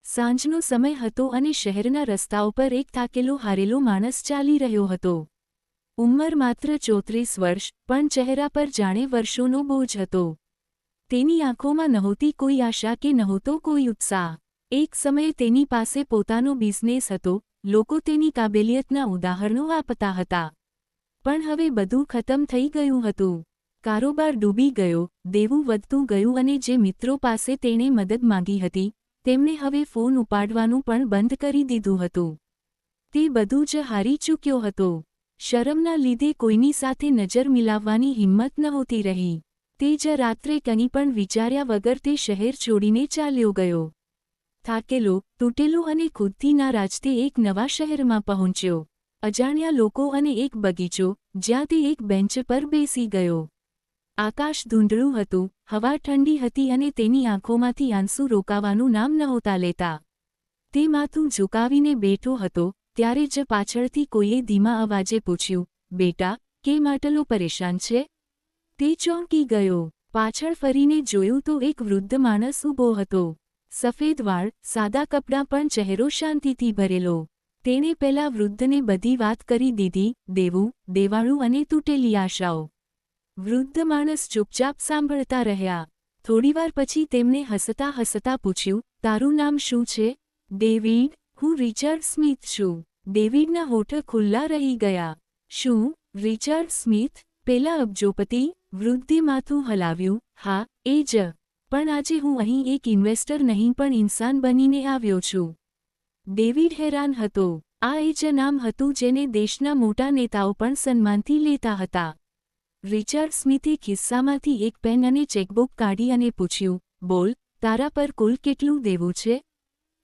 સાંજનો સમય હતો અને શહેરના રસ્તાઓ પર એક થાકેલો હારેલો માણસ ચાલી રહ્યો હતો. ઉંમર માત્ર 34 વર્ષ, પણ ચહેરા પર જાણે વર્ષોનો બોજ હતો. તેની આંખોમાં નહોતી કોઈ આશા કે નહોતો કોઈ ઉત્સાહ. એક સમયે તેની પાસે પોતાનો બિઝનેસ હતો, લોકો તેની કાબેલિયતના ઉદાહરણો આપતા હતા. પણ હવે બધું ખતમ થઈ ગયું હતું. કારોબાર ડૂબી ગયો, દેવું વધતું ગયું અને જે મિત્રો પાસે તેણે મદદ માંગી હતી, તેમણે હવે ફોન ઉપાડવાનું પણ બંધ કરી દીધું હતું. તે બધું જ હારી ચૂક્યો હતો. શરમના લીધે કોઈની સાથે નજર મિલાવવાની હિંમત નહોતી રહી. તે જ રાત્રે કંઈ પણ વિચાર્યા વગર તે શહેર છોડીને ચાલ્યો ગયો. થાકેલો, તૂટેલો અને ખુદથી નારાજ તે એક નવા શહેરમાં પહોંચ્યો. અજાણ્યા લોકો અને એક બગીચો, જ્યાં તે એક બેન્ચ પર બેસી ગયો. આકાશ ધૂંધળું હતું, હવા ઠંડી હતી અને તેની આંખોમાંથી આંસુ રોકાવાનું નામ નહોતા લેતા. તે માથું ઝુકાવીને બેઠો હતો, ત્યારે જ પાછળથી કોઈએ ધીમા અવાજે પૂછ્યું, બેટા, કેમ આટલો પરેશાન છે? તે ચોંકી ગયો. પાછળ ફરીને જોયું તો એક વૃદ્ધ માણસ ઊભો હતો. સફેદ વાળ, સાદા કપડાં પણ ચહેરો શાંતિથી ભરેલો. તેણે પેલા વૃદ્ધને બધી વાત કરી દીધી, દેવું, દેવાળું અને તૂટેલી આશાઓ. વૃદ્ધ માણસ ચૂપચાપ સાંભળતા રહ્યા. થોડીવાર પછી તેમણે હસતા હસતા પૂછ્યું, તારું નામ શું છે? ડેવિડ, હું રિચર્ડ સ્મિથ છું. ડેવિડના હોઠ ખુલ્લા રહી ગયા. શું, રિચર્ડ સ્મિથ, પેલા અબજોપતિ? વૃદ્ધે માથું હલાવ્યું, હા, એ જ. પણ આજે હું અહીં એક ઇન્વેસ્ટર નહીં પણ ઇન્સાન બનીને આવ્યો છું. ડેવિડ હેરાન હતો. આ એ જ નામ હતું જેને દેશના મોટા નેતાઓ પણ સન્માનથી લેતા હતા. રિચર્ડ સ્મિથે ખિસ્સામાંથી એક પેન અને ચેકબુક કાઢી અને પૂછ્યું, બોલ, તારા પર કુલ કેટલું દેવું છે?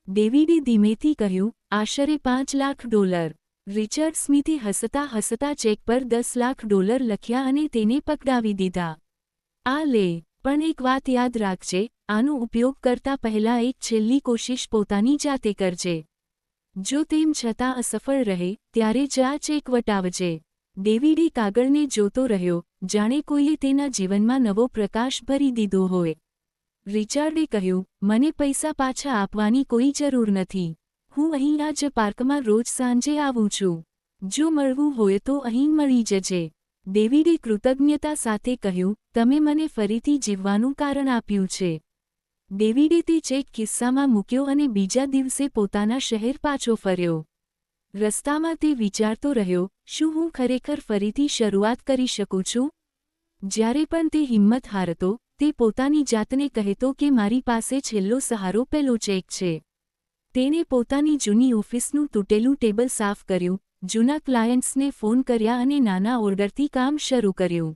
ડેવિડે ધીમેથી કહ્યું, આશરે $5,00,000. રિચર્ડ સ્મિથે હસતા હસતા ચેક પર $10,00,000 લખ્યા અને તેને પકડાવી દીધા. આ લે, પણ એક વાત યાદ રાખજે, આનો ઉપયોગ કરતા પહેલા એક છેલ્લી કોશિશ પોતાની જાતે કરજે. જો તેમ છતાં અસફળ રહે, ત્યારે જ આ ચેક વટાવજે. ડેવિડે કાગળને જોતો રહ્યો, જાણે કોઈએ તેના જીવનમાં નવો પ્રકાશ ભરી દીધો હોય. રિચાર્ડે કહ્યું, મને પૈસા પાછા આપવાની કોઈ જરૂર નથી. હું અહીં આ જ પાર્કમાં રોજ સાંજે આવું છું. જો મળવું હોય તો અહીં મળી જજે. ડેવિડે કૃતજ્ઞતા સાથે કહ્યું, તમે મને ફરીથી જીવવાનું કારણ આપ્યું છે. ડેવિડે તે ચેક ખિસ્સામાં મૂક્યો અને બીજા દિવસે પોતાના શહેર પાછો ફર્યો. રસ્તામાં તે વિચારતો રહ્યો, શું હું ખરેખર ફરીથી શરૂઆત કરી શકું છું? જ્યારે પણ તે હિંમત હારતો, તે પોતાની જાતને કહેતો કે મારી પાસે છેલ્લો સહારો પેલો ચેક છે. તેણે પોતાની જૂની ઓફિસનું તૂટેલું ટેબલ સાફ કર્યું, જૂના ક્લાયન્ટ્સને ફોન કર્યા અને નાના ઓર્ડરથી કામ શરૂ કર્યું.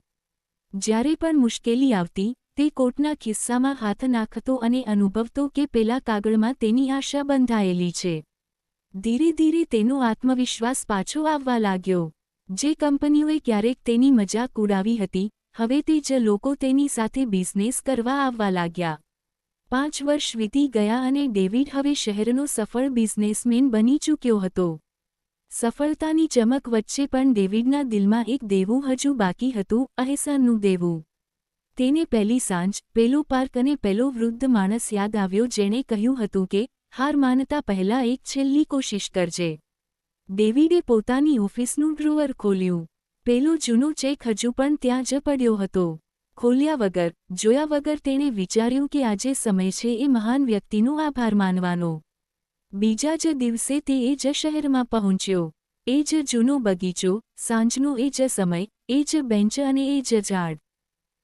જ્યારે પણ મુશ્કેલી આવતી, તે કોટના ખિસ્સામાં હાથ નાખતો અને અનુભવતો કે પેલા કાગળમાં તેની આશા બંધાયેલી છે. ધીરે ધીરે તેનો આત્મવિશ્વાસ પાછો આવવા લાગ્યો. જે કંપનીઓએ ક્યારેક તેની મજાક ઉડાવી હતી, હવે તે જ લોકો તેની સાથે બિઝનેસ કરવા આવવા લાગ્યા. 5 વર્ષ વીતી ગયા અને ડેવિડ હવે શહેરનો સફળ બિઝનેસમેન બની ચૂક્યો હતો. સફળતાની ચમક વચ્ચે પણ ડેવિડના દિલમાં એક દેવું હજુ બાકી હતું, અહેસાનનું દેવું. તેને પહેલી સાંજ, પેલો પાર્ક અને પેલો વૃદ્ધ માણસ યાદ આવ્યો જેણે કહ્યું હતું કે, હાર માનતા પહેલા એક છેલ્લી કોશિશ કરજે. ડેવિડે પોતાની ઓફિસનું ડ્રોઅર ખોલ્યું. પેલો જૂનો ચેક હજુ પણ ત્યાં જ પડ્યો હતો. ખોલ્યા વગર, જોયા વગર તેણે વિચાર્યું કે આજે સમય છે એ મહાન વ્યક્તિનો આભાર માનવાનો. બીજા જ દિવસે તે એ જ શહેરમાં પહોંચ્યો. એ જ જૂનો બગીચો, સાંજનો એ જ સમય, એ જ બેન્ચ અને એ જ ઝાડ.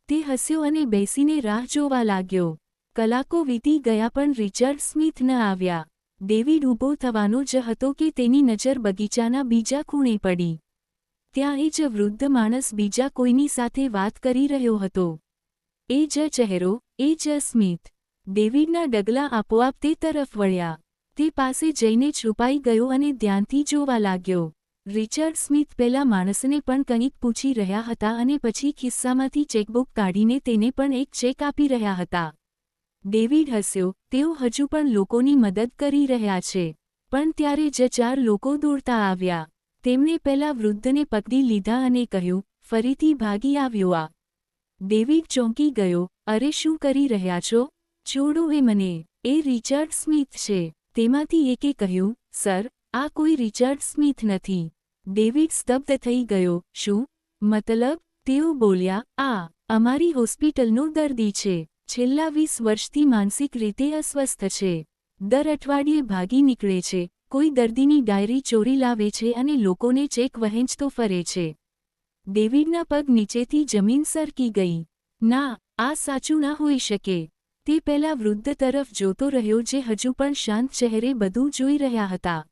તે હસ્યો અને બેસીને રાહ જોવા લાગ્યો. કલાકો વીતી ગયા પણ રિચર્ડ સ્મિથ ન આવ્યા. ડેવિડ ઊભો થવાનો જ હતો કે તેની નજર બગીચાના બીજા ખૂણે પડી. ત્યાં એ જ વૃદ્ધ માણસ બીજા કોઈની સાથે વાત કરી રહ્યો હતો. એ જ ચહેરો, એ જ સ્મિથ. ડેવિડના ડગલા આપોઆપ તે તરફ વળ્યા. તે પાસે જઈને છુપાઈ ગયો અને ધ્યાનથી જોવા લાગ્યો. રિચર્ડ સ્મિથ પેલા માણસને પણ કંઈક પૂછી રહ્યા હતા અને પછી ખિસ્સામાંથી ચેકબુક કાઢીને તેને પણ એક ચેક આપી રહ્યા હતા. ડેવિડ હસ્યો, તેઓ હજુ પણ લોકોની મદદ કરી રહ્યા છે. પણ ત્યારે જ 4 લોકો દોડતા આવ્યા. તેમણે પેલા વૃદ્ધને પકડી લીધા અને કહ્યું, ફરીથી ભાગી આવ્યો આ. ડેવિડ ચોંકી ગયો, અરે શું કરી રહ્યા છો? છોડો એ મને, એ રિચર્ડ સ્મિથ છે. તેમાંથી એકે કહ્યું, સર, આ કોઈ રિચર્ડ સ્મિથ નથી. ડેવિડ સ્તબ્ધ થઈ ગયો. શું મતલબ? તેઓ બોલ્યા, આ અમારી હોસ્પિટલનો દર્દી છે. છેલ્લા 20 વર્ષથી માનસિક રીતે અસ્વસ્થ છે. દર અઠવાડિયે ભાગી નીકળે છે, કોઈ દર્દીની ડાયરી ચોરી લાવે છે અને લોકોને ચેક વહેંચતો ફરે છે. ડેવિડના પગ નીચેથી જમીન સરકી ગઈ. ના, આ સાચું ના હોઈ શકે. તે પેલા વૃદ્ધ તરફ જોતો રહ્યો જે હજુ પણ શાંત ચહેરે બધું જોઈ રહ્યા હતા.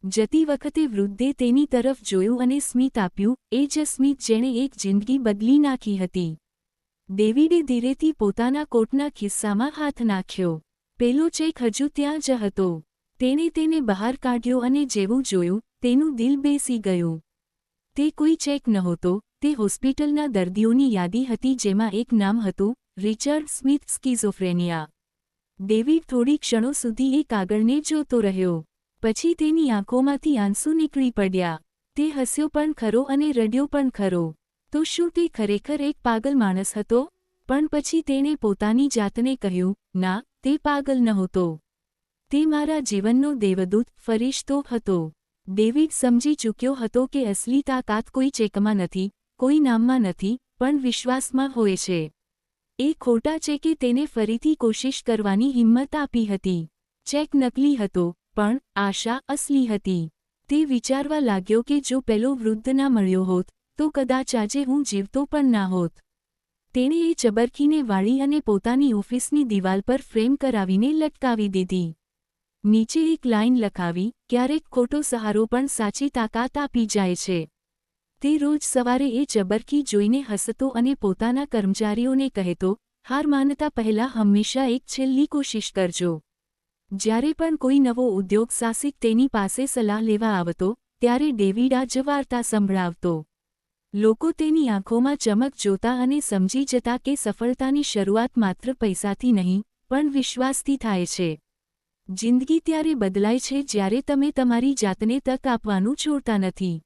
જતી વખતે વૃદ્ધે તેની તરફ જોયું અને સ્મિત આપ્યું, એ જ સ્મિત જેણે એક જિંદગી બદલી નાખી હતી. ડેવિડે ધીરેથી પોતાના કોટના ખિસ્સામાં હાથ નાખ્યો. પેલો ચેક હજુ ત્યાં જ હતો. તેણે તેને બહાર કાઢ્યો અને જેવું જોયું, તેનું દિલ બેસી ગયું. તે કોઈ ચેક નહોતો, તે હોસ્પિટલના દર્દીઓની યાદી હતી જેમાં એક નામ હતું, રિચર્ડ સ્મિથ સ્કિઝોફ્રેનિયા. ડેવિડ થોડી ક્ષણો સુધી એ કાગળને જોતો રહ્યો. પછી તેની આંખોમાંથી આંસુ નીકળી પડ્યા. તે હસ્યો પણ ખરો અને રડ્યો પણ ખરો. તો શું તે ખરેખર એક પાગલ માણસ હતો? પણ પછી તેણે પોતાની જાતને કહ્યું, ના, તે પાગલ નહોતો. તે મારા જીવનનો દેવદૂત, ફરિશ્તો હતો. ડેવિડ સમજી ચૂક્યો હતો કે અસલી તાકાત કોઈ ચેકમાં નથી, કોઈ નામમાં નથી, પણ વિશ્વાસમાં હોય છે. એ ખોટા ચેકે તેને ફરીથી કોશિશ કરવાની હિંમત આપી હતી. ચેક નકલી હતો, પણ આશા અસલી હતી. તે વિચારવા લાગ્યો કે જો પેલો વૃદ્ધ ના મળ્યો હોત, તો કદાચ આજે હું જીવતો પણ ના હોત. તેણે એ ચબરખીને વાળી અને પોતાની ઓફિસની દિવાલ પર ફ્રેમ કરાવીને લટકાવી દીધી. નીચે એક લાઇન લખાવી, ક્યારેક ખોટો સહારો પણ સાચી તાકાત આપી જાય છે. તે રોજ સવારે એ ચબરખી જોઈને હસતો અને પોતાના કર્મચારીઓને કહેતો, હાર માનતા પહેલાં હંમેશા એક છેલ્લી કોશિશ કરજો. જ્યારે પણ કોઈ નવો ઉદ્યોગ સાહસિક તેની પાસે સલાહ લેવા આવતો, ત્યારે ડેવિડ આ જ વાર્તા સંભળાવતો. લોકો તેની આંખોમાં ચમક જોતા અને સમજી જતા કે સફળતાની શરૂઆત માત્ર પૈસાથી નહીં, પણ વિશ્વાસથી થાય છે. જિંદગી ત્યારે બદલાય છે જ્યારે તમે તમારી જાતને તક આપવાનું છોડતા નથી.